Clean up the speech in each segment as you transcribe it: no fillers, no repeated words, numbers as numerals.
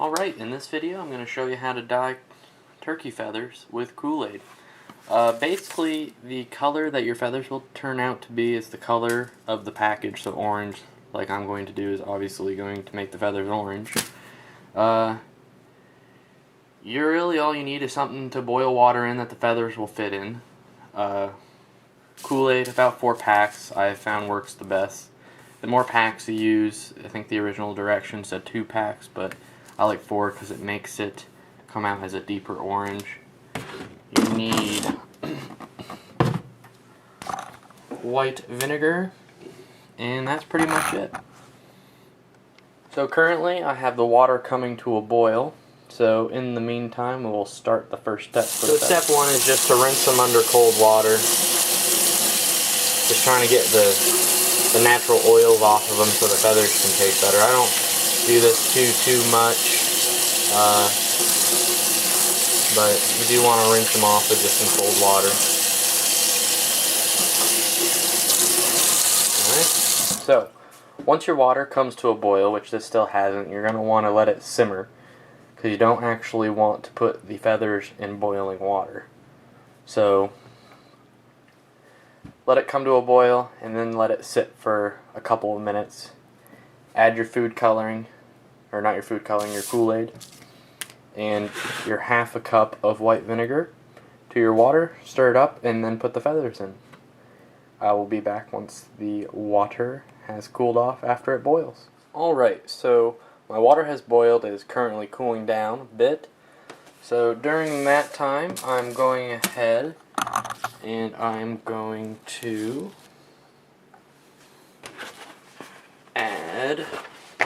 Alright, in this video I'm going to show you how to dye turkey feathers with Kool-Aid. Basically, the color that your feathers will turn out to be is the color of the package, so orange, like I'm going to do, is obviously going to make the feathers orange. Really all you need is something to boil water in that the feathers will fit in. Kool-Aid, about 4 packs, I have found works the best. The more packs you use, I think the original direction said 2 packs, but I like 4 because it makes it come out as a deeper orange. You need white vinegar, and that's pretty much it. So currently I have the water coming to a boil, so in the meantime we'll start the first step. So step 1 is just to rinse them under cold water. Just trying to get the natural oils off of them so the feathers can taste better. I don't do this too much, but you do want to rinse them off with just some cold water. Alright, so once your water comes to a boil, which this still hasn't, you're going to want to let it simmer, because you don't actually want to put the feathers in boiling water. So let it come to a boil and then let it sit for a couple of minutes. Add your food coloring, or not your food coloring, your Kool-Aid, and your half a cup of white vinegar to your water. Stir it up and then put the feathers in. I will be back once the water has cooled off after it boils. Alright, so my water has boiled. It is currently cooling down a bit. So during that time, I'm going ahead and I'm going to add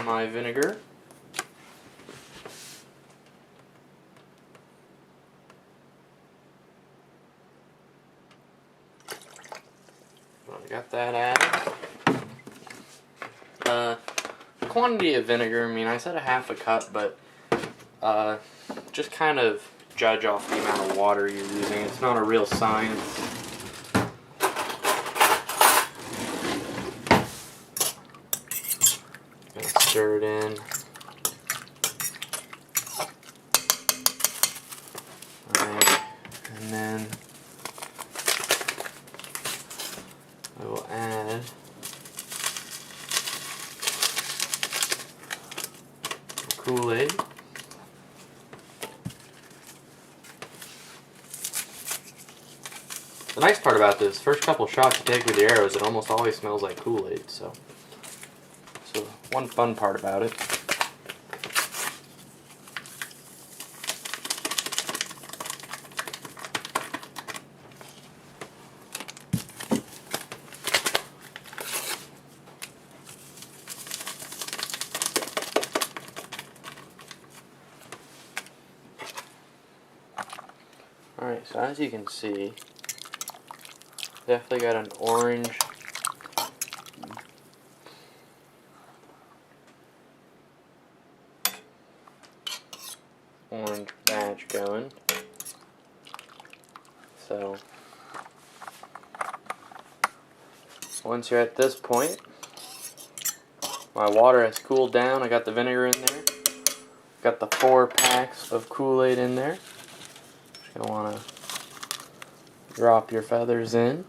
my vinegar. I got that added. The quantity of vinegar, I mean, I said a half a cup, but just kind of judge off the amount of water you're using. It's not a real science. Gonna stir it in. Alright, and then I will add Kool-Aid. The nice part about this, first couple shots you take with your arrows, it almost always smells like Kool-Aid, so one fun part about it. Alright, so as you can see, definitely got an orange batch going. So once you're at this point, my water has cooled down. I got the vinegar in there. Got the 4 packs of Kool-Aid in there. Just gonna want to drop your feathers in.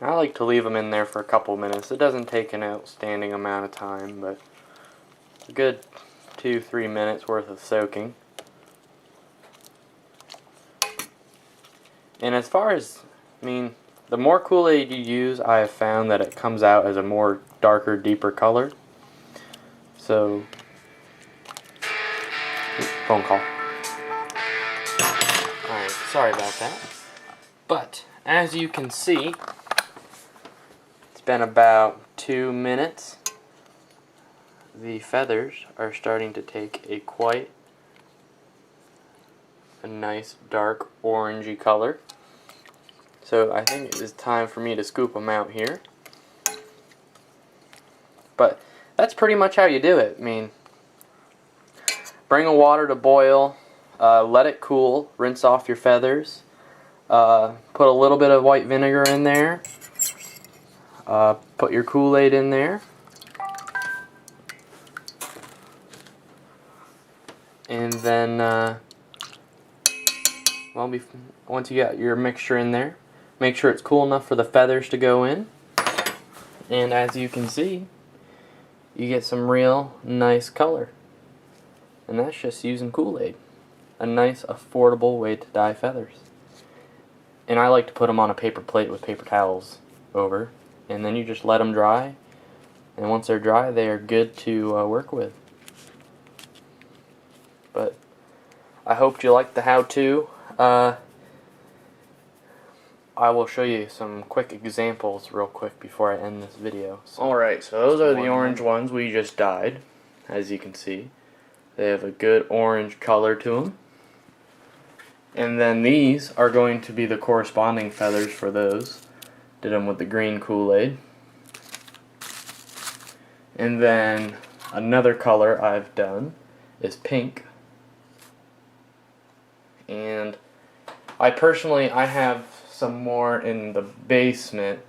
I like to leave them in there for a couple minutes. It doesn't take an outstanding amount of time, but a good 2-3 minutes worth of soaking. And as far as, I mean, the more Kool-Aid you use, I have found that it comes out as a more darker, deeper color. So, phone call. Alright, sorry about that. But, as you can see, it's been about 2 minutes. The feathers are starting to take a quite a nice dark orangey color. So I think it is time for me to scoop them out here. But that's pretty much how you do it. I mean, bring a water to boil. let it cool, rinse off your feathers, put a little bit of white vinegar in there, put your Kool-Aid in there, and then once you got your mixture in there, make sure it's cool enough for the feathers to go in, and as you can see, you get some real nice color. And that's just using Kool-Aid. A nice, affordable way to dye feathers. And I like to put them on a paper plate with paper towels over. And then you just let them dry. And once they're dry, they are good to work with. But I hope you liked the how-to. I will show you some quick examples real quick before I end this video. Alright, so those are the orange ones we just dyed, as you can see. They have a good orange color to them. And then these are going to be the corresponding feathers for those. Did them with the green Kool-Aid. And then another color I've done is pink. And I have some more in the basement.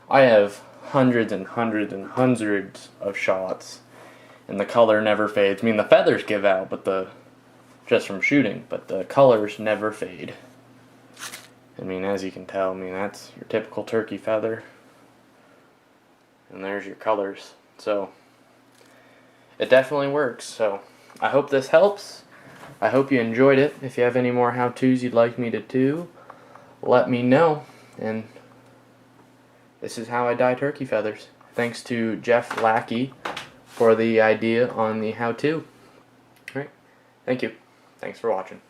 I have hundreds and hundreds and hundreds of shots. And the color never fades. I mean, the feathers give out, but just from shooting, but the colors never fade. I mean, as you can tell, I mean, that's your typical turkey feather. And there's your colors. So, it definitely works. So, I hope this helps. I hope you enjoyed it. If you have any more how-tos you'd like me to do, let me know. And this is how I dye turkey feathers. Thanks to Jeff Lackey for the idea on the how-to. Alright, thank you. Thanks for watching.